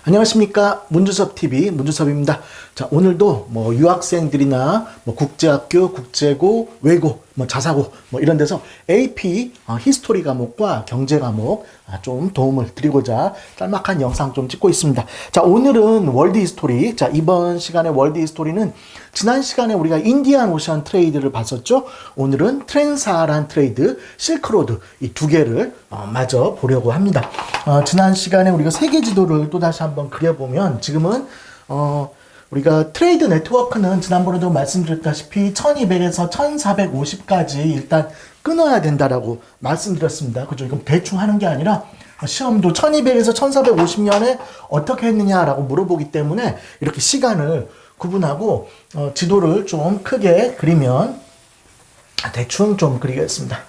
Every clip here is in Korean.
안녕하십니까. 문주섭TV 문주섭입니다. 자, 오늘도 유학생들이나 국제학교, 국제고, 외고, 자사고 이런 데서 AP 히스토리 과목과 경제 과목 좀 도움을 드리고자 짤막한 영상 좀 찍고 있습니다. 자, 오늘은 월드 히스토리. 자, 이번 시간에 월드 히스토리는 지난 시간에 우리가 인디안 오션 트레이드를 봤었죠. 오늘은 트랜스사하란 트레이드, 실크로드 이 두 개를 마저 보려고 합니다. 지난 시간에 우리가 세계 지도를 또 다시 한번 그려보면 지금은 우리가 트레이드 네트워크는 지난번에도 말씀드렸다시피 1200에서 1450까지 일단 끊어야 된다라고 말씀드렸습니다. 그죠? 이건 대충 하는 게 아니라 시험도 1200에서 1450년에 어떻게 했느냐라고 물어보기 때문에 이렇게 시간을 구분하고 지도를 좀 크게 그리면 대충 좀 그리겠습니다.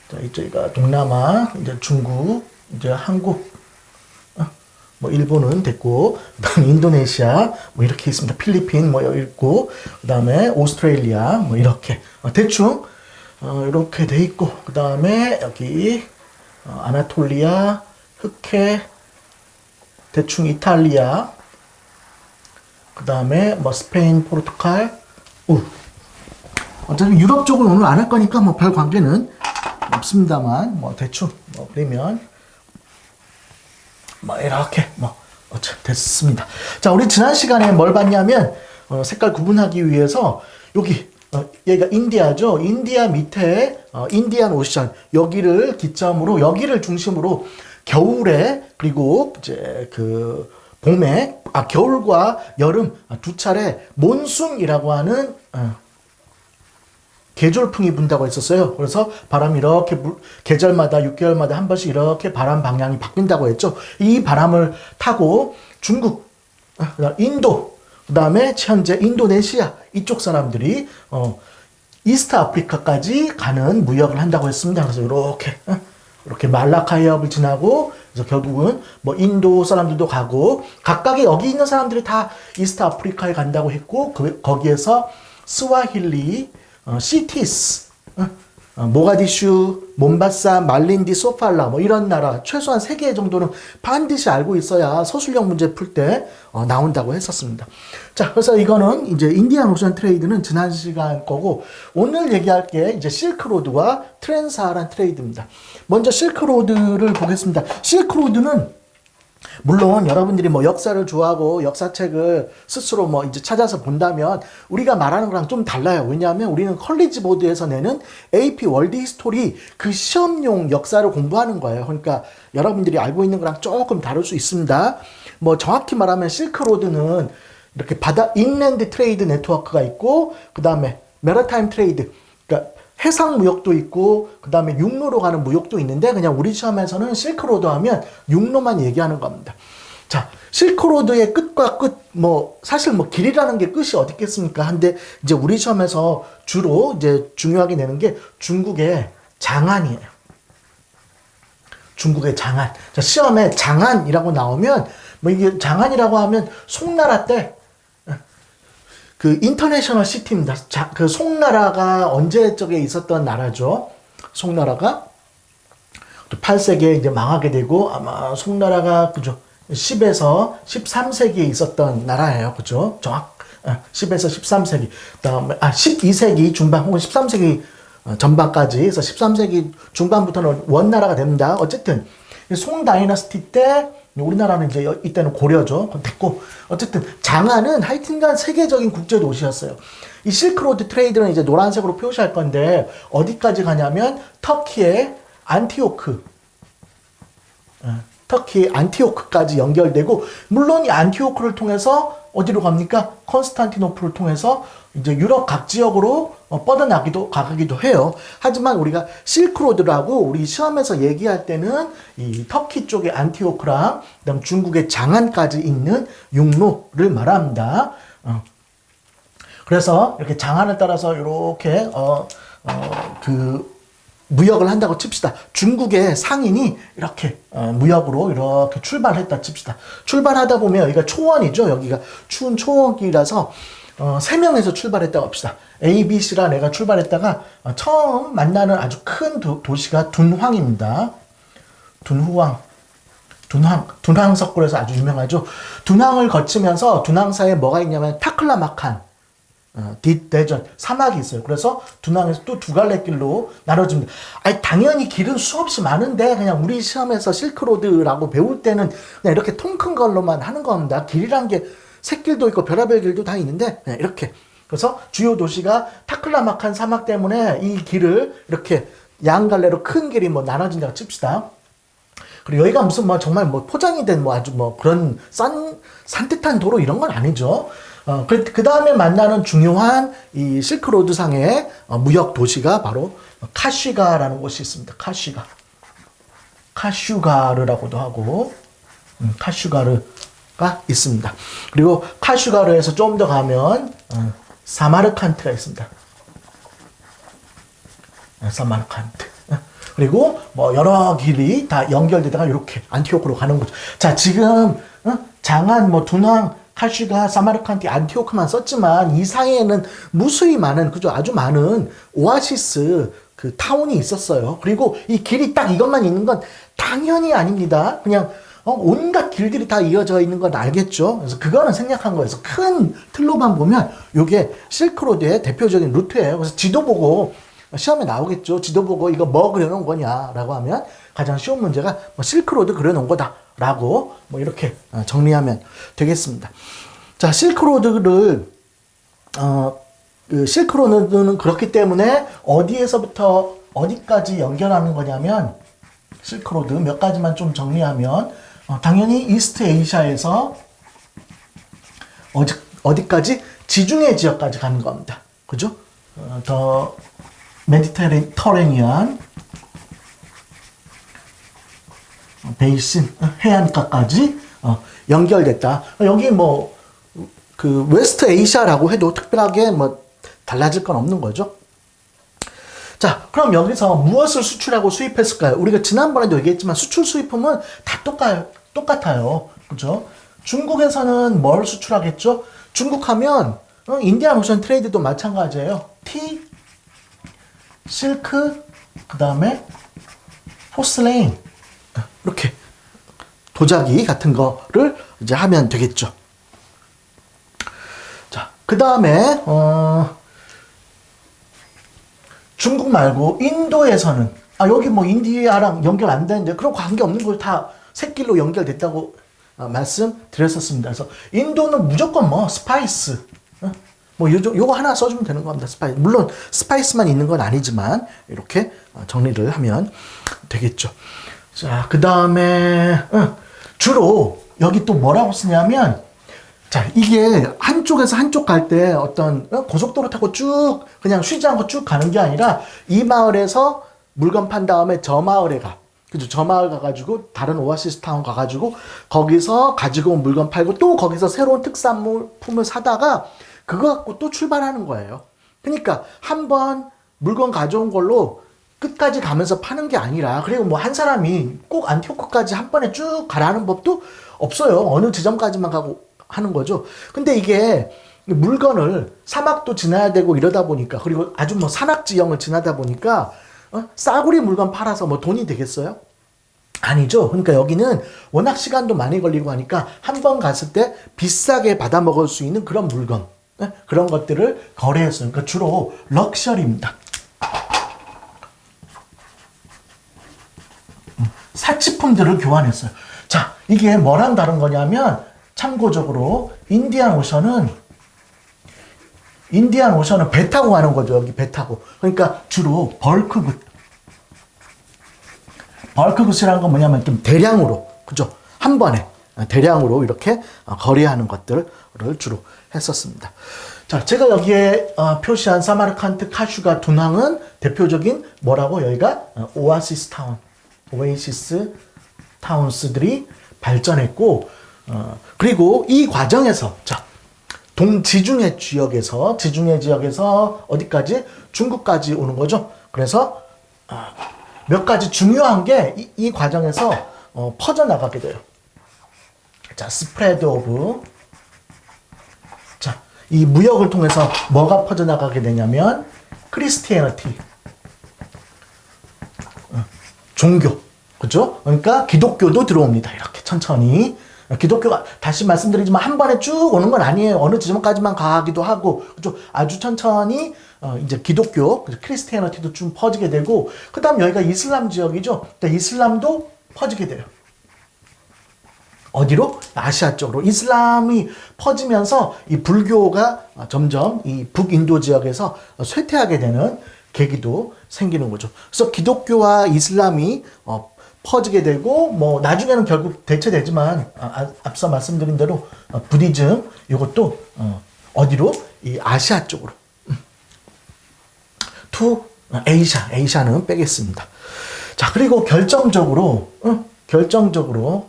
자, 이쪽가 동남아, 이제 중국, 이제 한국, 일본은 됐고, 그다음에 인도네시아, 이렇게 있습니다. 필리핀, 여기 있고, 그다음에 오스트레일리아, 이렇게. 대충, 이렇게 돼 있고, 그다음에 여기, 아나톨리아, 흑해, 대충 이탈리아, 그다음에 스페인, 포르투갈, 어차피 유럽 쪽은 오늘 안 할 거니까 별 관계는 없습니다만, 대충, 그러면, 이렇게, 어차피 됐습니다. 자, 우리 지난 시간에 뭘 봤냐면, 색깔 구분하기 위해서, 여기, 여기가 인디아죠. 인디아 밑에, 인디안 오션, 여기를 기점으로, 여기를 중심으로, 겨울에, 그리고, 이제, 봄에, 겨울과 여름 두 차례, 몬순이라고 하는, 계절풍이 분다고 했었어요. 그래서 바람이 이렇게 계절마다 6개월마다 한 번씩 이렇게 바람 방향이 바뀐다고 했죠. 이 바람을 타고 중국, 인도, 그 다음에 현재 인도네시아 이쪽 사람들이 이스트 아프리카까지 가는 무역을 한다고 했습니다. 그래서 이렇게 말라카 해협을 지나고 그래서 결국은 인도 사람들도 가고 각각의 여기 있는 사람들이 다 이스트 아프리카에 간다고 했고 거기에서 스와힐리 시티스, 모가디슈, 몬바사, 말린디, 소팔라 이런 나라 최소한 3개 정도는 반드시 알고 있어야 서술형 문제 풀 때 나온다고 했었습니다. 자, 그래서 이거는 이제 인디안 오션 트레이드는 지난 시간 거고 오늘 얘기할 게 이제 실크로드와 트랜스사하란 트레이드입니다. 먼저 실크로드를 보겠습니다. 실크로드는 물론 여러분들이 역사를 좋아하고 역사책을 스스로 이제 찾아서 본다면 우리가 말하는 거랑 좀 달라요. 왜냐하면 우리는 컬리지 보드에서 내는 AP 월드 히스토리 그 시험용 역사를 공부하는 거예요. 그러니까 여러분들이 알고 있는 거랑 조금 다를 수 있습니다. 정확히 말하면 실크로드는 이렇게 인랜드 트레이드 네트워크가 있고 그 다음에 메리타임 트레이드, 그러니까 해상 무역도 있고 그 다음에 육로로 가는 무역도 있는데 그냥 우리 시험에서는 실크로드 하면 육로만 얘기하는 겁니다. 자, 실크로드의 끝과 끝 사실 길이라는 게 끝이 어디 있겠습니까? 한데 이제 우리 시험에서 주로 이제 중요하게 내는 게 중국의 장안이에요. 중국의 장안. 자, 시험에 장안이라고 나오면 이게 장안이라고 하면 송나라 때 인터내셔널 시티입니다. 송나라가 언제적에 있었던 나라죠. 송나라가 8세기에 이제 망하게 되고 아마 송나라가 그죠. 10에서 13세기에 있었던 나라예요. 그죠? 10에서 13세기. 그다음에 12세기 중반 혹은 13세기 전반까지 해서 13세기 중반부터는 원나라가 됩니다. 어쨌든 송 다이너스티 때 우리나라는 이제 이때는 고려죠. 됐고 어쨌든 장안은 하여튼간 세계적인 국제 도시였어요. 이 실크로드 트레이드는 이제 노란색으로 표시할 건데 어디까지 가냐면 터키의 안티오크까지 연결되고 물론 이 안티오크를 통해서 어디로 갑니까? 컨스탄티노플을 통해서 이제 유럽 각 지역으로 가기도 해요. 하지만 우리가 실크로드라고 우리 시험에서 얘기할 때는 이 터키 쪽의 안티오크랑 그다음 중국의 장안까지 있는 육로를 말합니다. 그래서 이렇게 장안을 따라서 이렇게 무역을 한다고 칩시다. 중국의 상인이 이렇게 무역으로 이렇게 출발했다 칩시다. 출발하다 보면 여기가 초원이죠. 여기가 추운 초원이라서 3명에서 출발했다고 합시다. A, B, C라 애가 출발했다가 처음 만나는 아주 큰 도시가 둔황입니다. 둔후황. 둔항 석굴에서 아주 유명하죠. 둔항을 거치면서 둔항사에 뭐가 있냐면 타클라마칸, 뒷대전, 사막이 있어요. 그래서 둔항에서 또 두 갈래 길로 나눠집니다. 아니, 당연히 길은 수없이 많은데, 그냥 우리 시험에서 실크로드라고 배울 때는 그냥 이렇게 통 큰 걸로만 하는 겁니다. 길이란 게 샛길도 있고 별의별 길도 다 있는데, 그냥 이렇게. 그래서 주요 도시가 타클라마칸 사막 때문에 이 길을 이렇게 양갈래로 큰 길이 뭐 나눠진다고 칩시다. 그리고 여기가 무슨 뭐 정말 뭐 포장이 된 뭐 아주 뭐 그런 산뜻한 도로 이런 건 아니죠. 그 다음에 만나는 중요한 이 실크로드 상의 무역 도시가 바로 카쉬가라는 곳이 있습니다. 카슈가르라고도 하고, 카슈가르가 있습니다. 그리고 카슈가르에서 좀 더 가면, 사마르칸트가 있습니다. 사마르칸트. 그리고 뭐 여러 길이 다 연결되다가 이렇게 안티오크로 가는 거죠. 자, 지금 장안, 뭐 둔항, 카슈가, 사마르칸트, 안티오크만 썼지만 이 사이에는 무수히 많은, 그죠? 아주 많은 오아시스 그 타운이 있었어요. 그리고 이 길이 딱 이것만 있는 건 당연히 아닙니다. 그냥 온갖 길들이 다 이어져 있는 건 알겠죠. 그래서 그거는 생략한 거예요. 그래서 큰 틀로만 보면 이게 실크로드의 대표적인 루트예요. 그래서 지도 보고 시험에 나오겠죠. 지도 보고 이거 뭐 그려놓은 거냐라고 하면 가장 쉬운 문제가 뭐 실크로드 그려놓은 거다라고 뭐 이렇게 정리하면 되겠습니다. 자, 실크로드를 그 실크로드는 그렇기 때문에 어디에서부터 어디까지 연결하는 거냐면 실크로드 몇 가지만 좀 정리하면 당연히 이스트 에이시아에서 어디까지 지중해 지역까지 가는 겁니다. 그죠? 더 메디테레니안 베이신 해안가까지 연결됐다. 여기 뭐 그 웨스트 에이시아라고 해도 특별하게 뭐 달라질 건 없는 거죠. 자, 그럼 여기서 무엇을 수출하고 수입했을까요? 우리가 지난번에도 얘기했지만 수출 수입품은 다 똑같아요. 그죠? 중국에서는 뭘 수출하겠죠? 중국 하면 인디안 오션 트레이드도 마찬가지예요. 티, 실크, 그 다음에 포슬레인, 이렇게 도자기 같은 거를 이제 하면 되겠죠. 자, 그 다음에 중국 말고 인도에서는 여기 뭐 인디아랑 연결 안 되는데 그런 관계 없는 걸 다 샛길로 연결됐다고 말씀드렸었습니다. 그래서 인도는 무조건 뭐 스파이스, 뭐 요거 하나 써주면 되는 겁니다. 스파이스. 물론 스파이스만 있는 건 아니지만 이렇게 정리를 하면 되겠죠. 자, 그 다음에 주로 여기 또 뭐라고 쓰냐면, 자, 이게 한쪽에서 한쪽 갈 때 어떤 고속도로 타고 쭉 그냥 쉬지 않고 쭉 가는 게 아니라 이 마을에서 물건 판 다음에 저 마을에 가. 그죠? 저 마을 가가지고 다른 오아시스 타운 가가지고 거기서 가지고 온 물건 팔고 또 거기서 새로운 특산물품을 사다가 그거 갖고 또 출발하는 거예요. 그러니까 한번 물건 가져온 걸로 끝까지 가면서 파는 게 아니라, 그리고 뭐 한 사람이 꼭 안티오크까지 한 번에 쭉 가라는 법도 없어요. 어느 지점까지만 가고 하는 거죠. 근데 이게 물건을 사막도 지나야 되고 이러다 보니까, 그리고 아주 뭐 산악 지형을 지나다 보니까 싸구리 물건 팔아서 뭐 돈이 되겠어요? 아니죠. 그러니까 여기는 워낙 시간도 많이 걸리고 하니까 한 번 갔을 때 비싸게 받아 먹을 수 있는 그런 물건, 그런 것들을 거래했어요. 그러니까 주로 럭셔리입니다. 사치품들을 교환했어요. 자, 이게 뭐랑 다른 거냐면, 참고적으로 인디안 오션은 배 타고 가는 거죠. 여기 배 타고. 그러니까 주로 벌크굿. 벌크굿이라는 건 뭐냐면 좀 대량으로, 그죠? 한 번에 대량으로 이렇게 거래하는 것들을 주로 했었습니다. 자, 제가 여기에 표시한 사마르칸트, 카슈가, 둔항은 대표적인 뭐라고, 여기가 오아시스 타운스들이 발전했고, 그리고 이 과정에서, 자, 지중해 지역에서 어디까지? 중국까지 오는 거죠. 그래서 몇 가지 중요한 게 이 과정에서 퍼져나가게 돼요. 자, 스프레드 오브. 자, 이 무역을 통해서 뭐가 퍼져나가게 되냐면 크리스티애니티, 종교, 그죠? 그러니까 기독교도 들어옵니다. 이렇게 천천히. 기독교가 다시 말씀드리지만 한 번에 쭉 오는 건 아니에요. 어느 지점까지만 가기도 하고, 그죠? 아주 천천히 이제 기독교, 크리스티애니티도 좀 퍼지게 되고, 그다음 여기가 이슬람 지역이죠. 이슬람도 퍼지게 돼요. 어디로? 아시아 쪽으로. 이슬람이 퍼지면서 이 불교가 점점 이 북인도 지역에서 쇠퇴하게 되는 계기도 생기는 거죠. 그래서 기독교와 이슬람이 퍼지게 되고, 뭐 나중에는 결국 대체되지만 앞서 말씀드린 대로 부디즘 이것도 어디로? 이 아시아 쪽으로. 투 에이샤는 빼겠습니다. 자, 그리고 결정적으로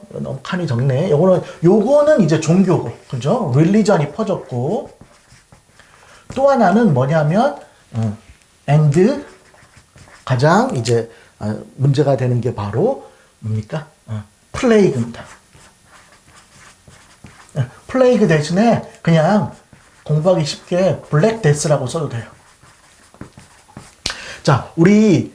너무 칸이 적네. 요거는 이제 종교고, 그죠? 릴리전이 퍼졌고, 또 하나는 뭐냐면 and 가장 이제 문제가 되는 게 바로 뭡니까? 플레이그입니다. 플레이그 대신에 그냥 공부하기 쉽게 블랙 데스라고 써도 돼요. 자, 우리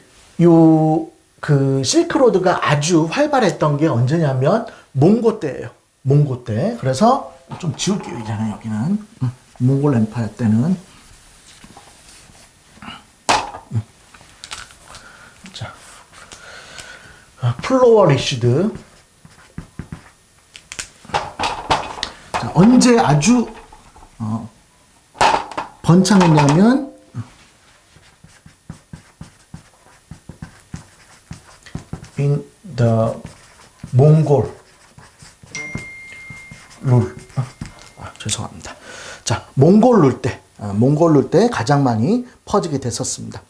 그 실크로드가 아주 활발했던 게 언제냐면 몽고 때예요. 몽고 때. 그래서 좀 지울게요. 이제는 여기는 몽골 엠파이어 때는. 자, 플로어리시드. 자, 언제 아주 번창했냐면 in the 몽골 룰. 죄송합니다. 자, 몽골 룰 때 가장 많이 퍼지게 됐었습니다.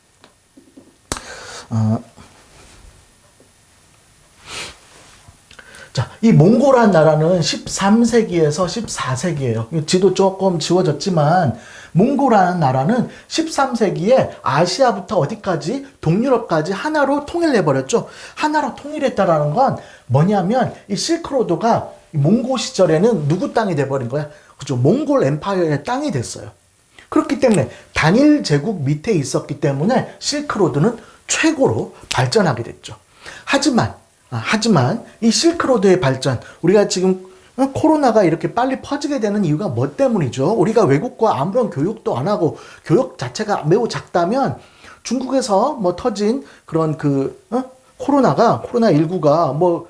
자, 이 몽골한 나라는 13세기에서 14세기예요. 지도 조금 지워졌지만 몽골이라는 나라는 13세기에 아시아부터 어디까지 동유럽까지 하나로 통일해버렸죠. 하나로 통일했다라는 건 뭐냐면 이 실크로드가 몽고 시절에는 누구 땅이 돼버린 거야? 그죠? 몽골 엠파이어의 땅이 됐어요. 그렇기 때문에 단일 제국 밑에 있었기 때문에 실크로드는 최고로 발전하게 됐죠. 하지만 이 실크로드의 발전, 우리가 지금 코로나가 이렇게 빨리 퍼지게 되는 이유가 뭐 때문이죠? 우리가 외국과 아무런 교육도 안 하고 교육 자체가 매우 작다면 중국에서 뭐 터진 그런 코로나19가 뭐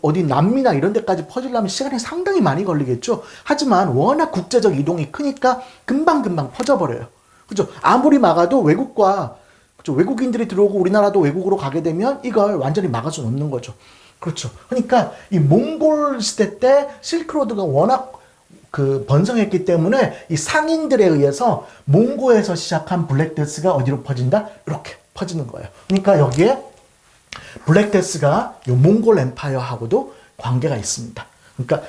어디 남미나 이런 데까지 퍼지려면 시간이 상당히 많이 걸리겠죠? 하지만 워낙 국제적 이동이 크니까 금방금방 퍼져버려요. 그죠? 아무리 막아도 외국인들이 들어오고 우리나라도 외국으로 가게 되면 이걸 완전히 막을 수는 없는 거죠. 그렇죠. 그러니까 이 몽골 시대 때 실크로드가 워낙 번성했기 때문에 이 상인들에 의해서 몽고에서 시작한 블랙데스가 어디로 퍼진다? 이렇게 퍼지는 거예요. 그러니까 여기에 블랙데스가 이 몽골 엠파이어하고도 관계가 있습니다. 그러니까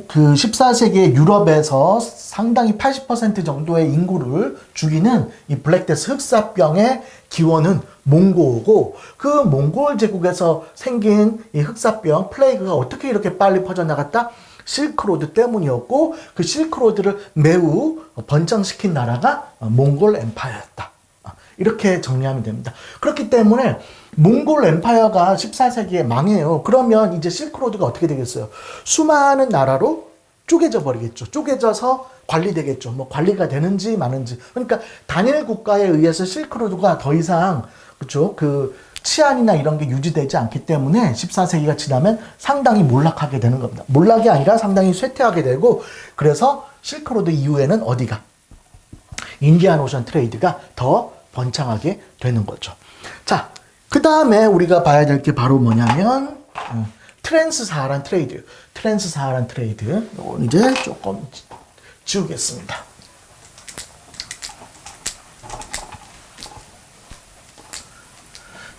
그 14세기의 유럽에서 상당히 80% 정도의 인구를 죽이는 이 블랙데스 흑사병의 기원은 몽고고, 그 몽골 제국에서 생긴 이 흑사병 플레이그가 어떻게 이렇게 빨리 퍼져나갔다? 실크로드 때문이었고, 그 실크로드를 매우 번창시킨 나라가 몽골 엠파이어였다. 이렇게 정리하면 됩니다. 그렇기 때문에 몽골 엠파이어가 14세기에 망해요. 그러면 이제 실크로드가 어떻게 되겠어요? 수많은 나라로 쪼개져 버리겠죠. 쪼개져서 관리되겠죠. 뭐 관리가 되는지 마는지. 그러니까 단일 국가에 의해서 실크로드가 더 이상 그렇죠? 그 치안이나 이런 게 유지되지 않기 때문에 14세기가 지나면 상당히 몰락하게 되는 겁니다. 몰락이 아니라 상당히 쇠퇴하게 되고, 그래서 실크로드 이후에는 어디가? 인디안 오션 트레이드가 더 번창하게 되는 거죠. 자, 그 다음에 우리가 봐야 될 게 바로 뭐냐면 트랜스사하란 트레이드. 트랜스사하란 트레이드. 이건 이제 조금 지우겠습니다.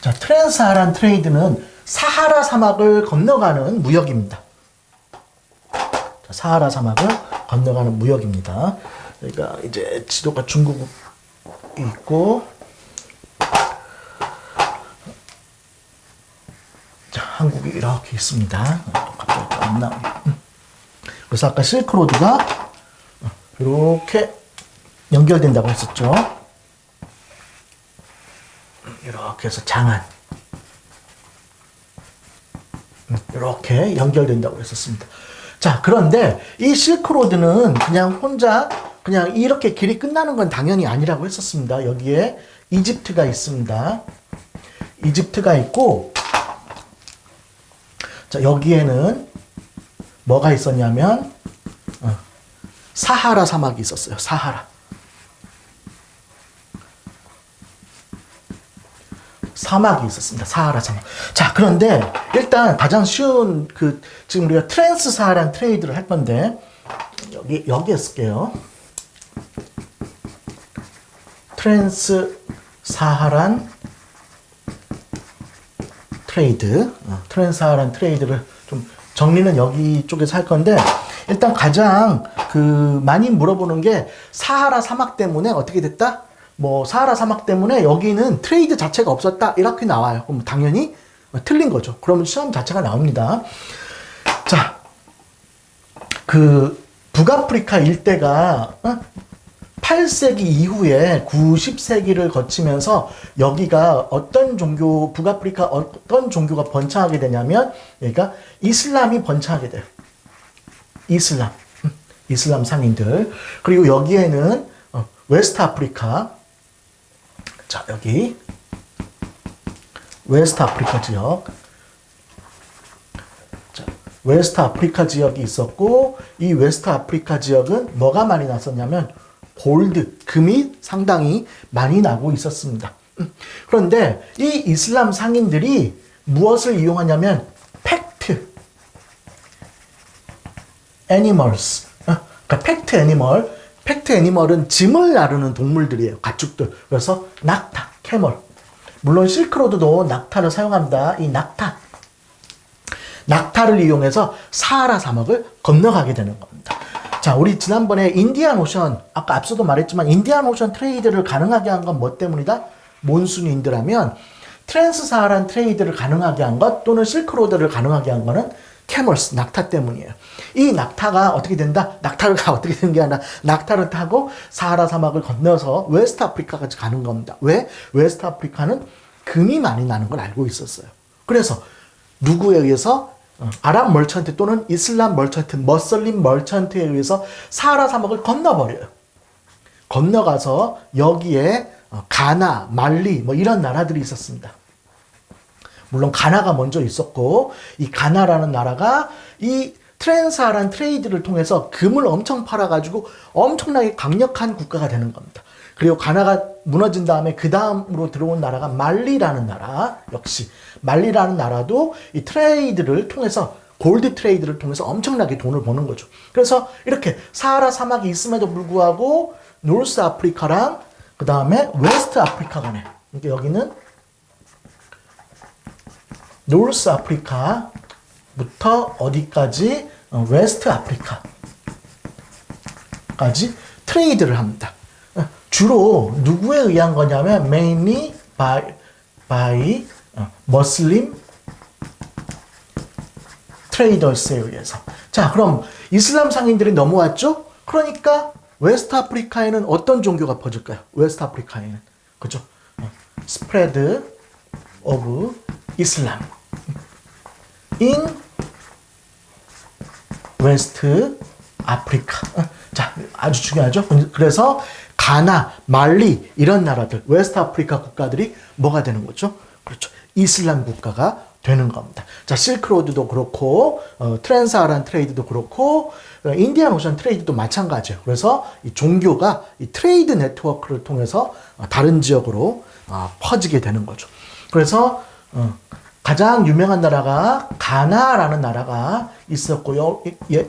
자, 트랜스사하란 트레이드는 사하라 사막을 건너가는 무역입니다. 자, 사하라 사막을 건너가는 무역입니다. 그러니까 이제 지도가 중국이 있고, 자, 한국이 이렇게 있습니다. 갑자기 안 나오네. 그래서 아까 실크로드가 이렇게 연결된다고 했었죠. 이렇게 해서 장안. 이렇게 연결된다고 했었습니다. 자, 그런데 이 실크로드는 그냥 혼자 그냥 이렇게 길이 끝나는 건 당연히 아니라고 했었습니다. 여기에 이집트가 있습니다. 이집트가 있고, 자, 여기에는 뭐가 있었냐면 사하라 사막이 있었어요. 사하라. 사막이 있었습니다. 사하라 사막. 자, 그런데 일단 가장 쉬운 지금 우리가 트랜스 사하란 트레이드를 할 건데 여기에 쓸게요. 트랜스 사하란 트레이드. 트랜스 사하란 트레이드를 좀 정리는 여기 쪽에서 할 건데, 일단 가장 많이 물어보는 게 사하라 사막 때문에 어떻게 됐다? 뭐 사하라 사막 때문에 여기는 트레이드 자체가 없었다 이렇게 나와요. 그럼 당연히 틀린 거죠. 그러면 시험 자체가 나옵니다. 자, 북아프리카 일대가 8세기 이후에 90세기를 거치면서 여기가 북아프리카 어떤 종교가 번창하게 되냐면, 그러니까 이슬람이 번창하게 돼요. 이슬람 상인들. 그리고 여기에는 웨스트 아프리카, 자, 여기 웨스트 아프리카 지역, 자, 웨스트 아프리카 지역이 있었고, 이 웨스트 아프리카 지역은 뭐가 많이 났었냐면 골드, 금이 상당히 많이 나고 있었습니다. 그런데 이 이슬람 상인들이 무엇을 이용하냐면 팩트 애니멀스, 그러니까 팩트 애니멀은 짐을 나르는 동물들이에요. 가축들. 그래서 낙타, 캐멀. 물론 실크로드도 낙타를 사용합니다. 이 낙타를 이용해서 사하라 사막을 건너가게 되는 겁니다. 자, 우리 지난번에 인디안 오션, 아까 앞서도 말했지만 인디안 오션 트레이드를 가능하게 한 건 뭐 때문이다? 몬순인들하면 트랜스 사하란 트레이드를 가능하게 한 것, 또는 실크로드를 가능하게 한 거는 캐멀스, 낙타 때문이에요. 이 낙타가 어떻게 된다? 낙타가 어떻게 되는 게 아니라 낙타를 타고 사하라 사막을 건너서 웨스트 아프리카까지 가는 겁니다. 왜? 웨스트 아프리카는 금이 많이 나는 걸 알고 있었어요. 그래서 누구에 의해서? 아랍 멀천트 또는 이슬람 멀천트, 머슬림 멀천트에 의해서 사하라 사막을 건너버려요. 건너가서 여기에 가나, 말리 뭐 이런 나라들이 있었습니다. 물론 가나가 먼저 있었고, 이 가나라는 나라가 이 트랜스사하란 트레이드를 통해서 금을 엄청 팔아가지고 엄청나게 강력한 국가가 되는 겁니다. 그리고 가나가 무너진 다음에 그 다음으로 들어온 나라가 말리라는 나라, 역시 말리라는 나라도 이 트레이드를 통해서, 골드 트레이드를 통해서 엄청나게 돈을 버는 거죠. 그래서 이렇게 사하라 사막이 있음에도 불구하고 노스 아프리카랑 그 다음에 웨스트 아프리카 간에, 그러니까 여기는 노스 아프리카부터 어디까지? 웨스트 아프리카까지 트레이드를 합니다. 주로 누구에 의한 거냐면 mainly by Muslim traders에 의해서. 자, 그럼 이슬람 상인들이 넘어왔죠? 그러니까 웨스트 아프리카에는 어떤 종교가 퍼질까요? 웨스트 아프리카에는, 그죠? Spread of Islam in 웨스트 아프리카. 자, 아주 중요하죠? 그래서 가나, 말리 이런 나라들, 웨스트 아프리카 국가들이 뭐가 되는 거죠? 그렇죠. 이슬람 국가가 되는 겁니다. 자, 실크로드도 그렇고, 트랜스사하란 트레이드도 그렇고, 인디안 오션 트레이드도 마찬가지예요. 그래서 이 종교가 이 트레이드 네트워크를 통해서 다른 지역으로 퍼지게 되는 거죠. 그래서 가장 유명한 나라가 가나라는 나라가 있었고요.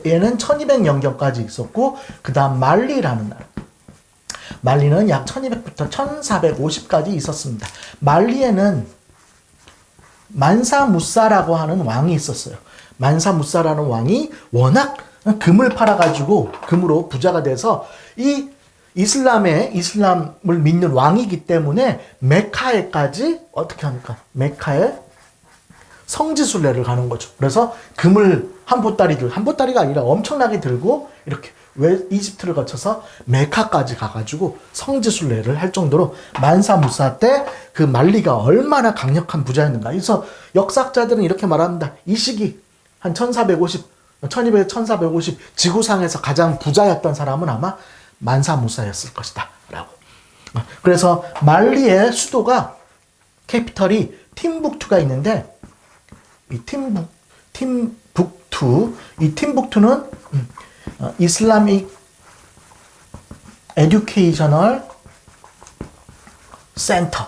얘는 1200년경까지 있었고, 그 다음 말리라는 나라. 말리는 약 1200부터 1450까지 있었습니다. 말리에는 만사 무사라고 하는 왕이 있었어요. 만사 무사라는 왕이 워낙 금을 팔아가지고 금으로 부자가 돼서 이 이슬람을 믿는 왕이기 때문에 메카에까지 어떻게 합니까? 메카에 성지순례를 가는 거죠. 그래서 금을 한 보따리가 아니라 엄청나게 들고 이렇게 이집트를 거쳐서 메카까지 가가지고 성지순례를 할 정도로 만사무사 때 그 말리가 얼마나 강력한 부자였는가. 그래서 역사학자들은 이렇게 말합니다. 이 시기 한 1250 지구상에서 가장 부자였던 사람은 아마 만사 무사였을 것이다 라고. 그래서 말리의 수도가 캐피털이 팀북투가 있는데 이 팀북투는 이슬라믹 에듀케이셔널 센터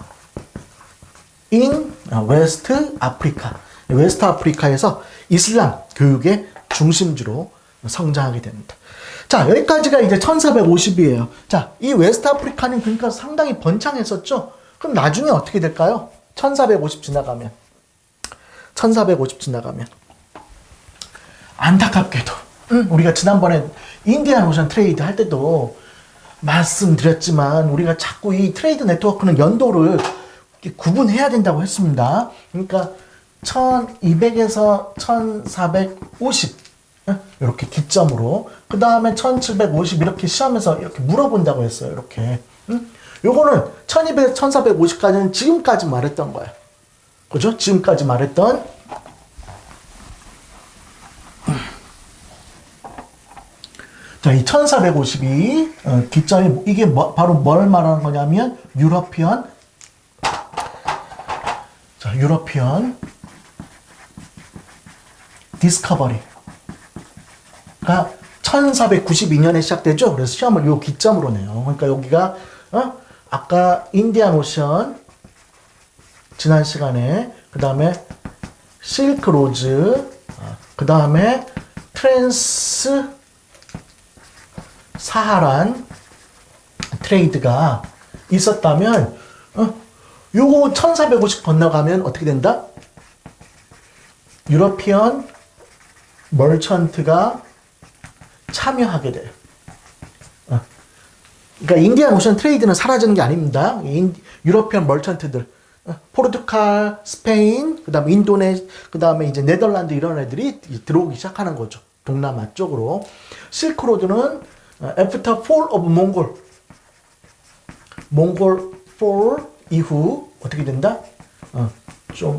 인 웨스트 아프리카. 웨스트 아프리카에서 이슬람 교육의 중심지로 성장하게 됩니다. 자, 여기까지가 이제 1450이에요. 자, 이 웨스트 아프리카는 그러니까 상당히 번창했었죠? 그럼 나중에 어떻게 될까요? 1450 지나가면. 안타깝게도, 우리가 지난번에 인디안 오션 트레이드 할 때도 말씀드렸지만, 우리가 자꾸 이 트레이드 네트워크는 연도를 구분해야 된다고 했습니다. 그러니까 1200에서 1450 이렇게 기점으로, 그 다음에 1750 이렇게 시험에서 이렇게 물어본다고 했어요. 이렇게. 요거는 1200에서 1450까지는 지금까지 말했던 거예요. 그죠? 지금까지 말했던. 자, 이 1452 기점이 이게 바로 뭘 말하는 거냐면 유러피언 디스커버리가 1492년에 시작되죠. 그래서 시험을 요 기점으로 내요. 그러니까 여기가 아까 인디안 오션 지난 시간에, 그 다음에 실크 로즈, 그 다음에 트랜스 사하란 트레이드가 있었다면, 요거 1450 건너가면 어떻게 된다? 유러피언 머천트가 참여하게 돼요. 그러니까 인디안 오션 트레이드는 사라지는 게 아닙니다. 유러피언 머천트들, 포르투갈, 스페인, 그다음에 그 다음에 이제 네덜란드 이런 애들이 들어오기 시작하는 거죠. 동남아 쪽으로. 실크로드는 after fall of 몽골 fall 이후 어떻게 된다?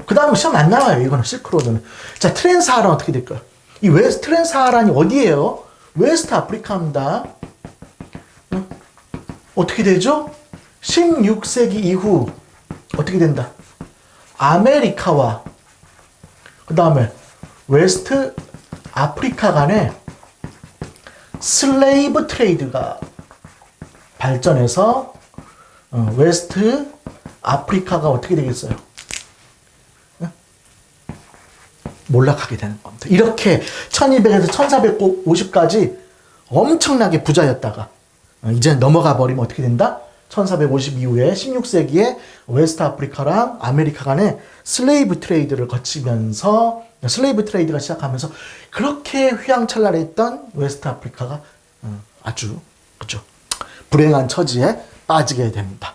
그 다음 시험 안 나와요. 이거는 실크로드는. 자, 트랜스사하란 어떻게 될까요? 이 트랜스사하란이 어디예요? 웨스트 아프리카입니다. 어떻게 되죠? 16세기 이후 어떻게 된다? 아메리카와 그 다음에 웨스트 아프리카 간에 슬레이브 트레이드가 발전해서 웨스트 아프리카가 어떻게 되겠어요? 몰락하게 되는 겁니다. 이렇게 1200에서 1450까지 엄청나게 부자였다가 이제 넘어가 버리면 어떻게 된다? 1450 이후에 16세기에 웨스트 아프리카랑 아메리카 간의 슬레이브 트레이드를 거치면서 슬레이브 트레이드가 시작하면서 그렇게 휘황찬란했던 웨스트 아프리카가 아주 그죠? 불행한 처지에 빠지게 됩니다.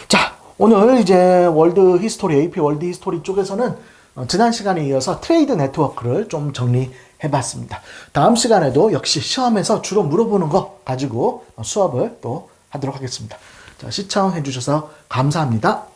자, 오늘 이제 월드 히스토리, AP 월드 히스토리 쪽에서는 지난 시간에 이어서 트레이드 네트워크를 좀 정리해 봤습니다. 다음 시간에도 역시 시험에서 주로 물어보는 거 가지고 수업을 또 하도록 하겠습니다. 자, 시청해 주셔서 감사합니다.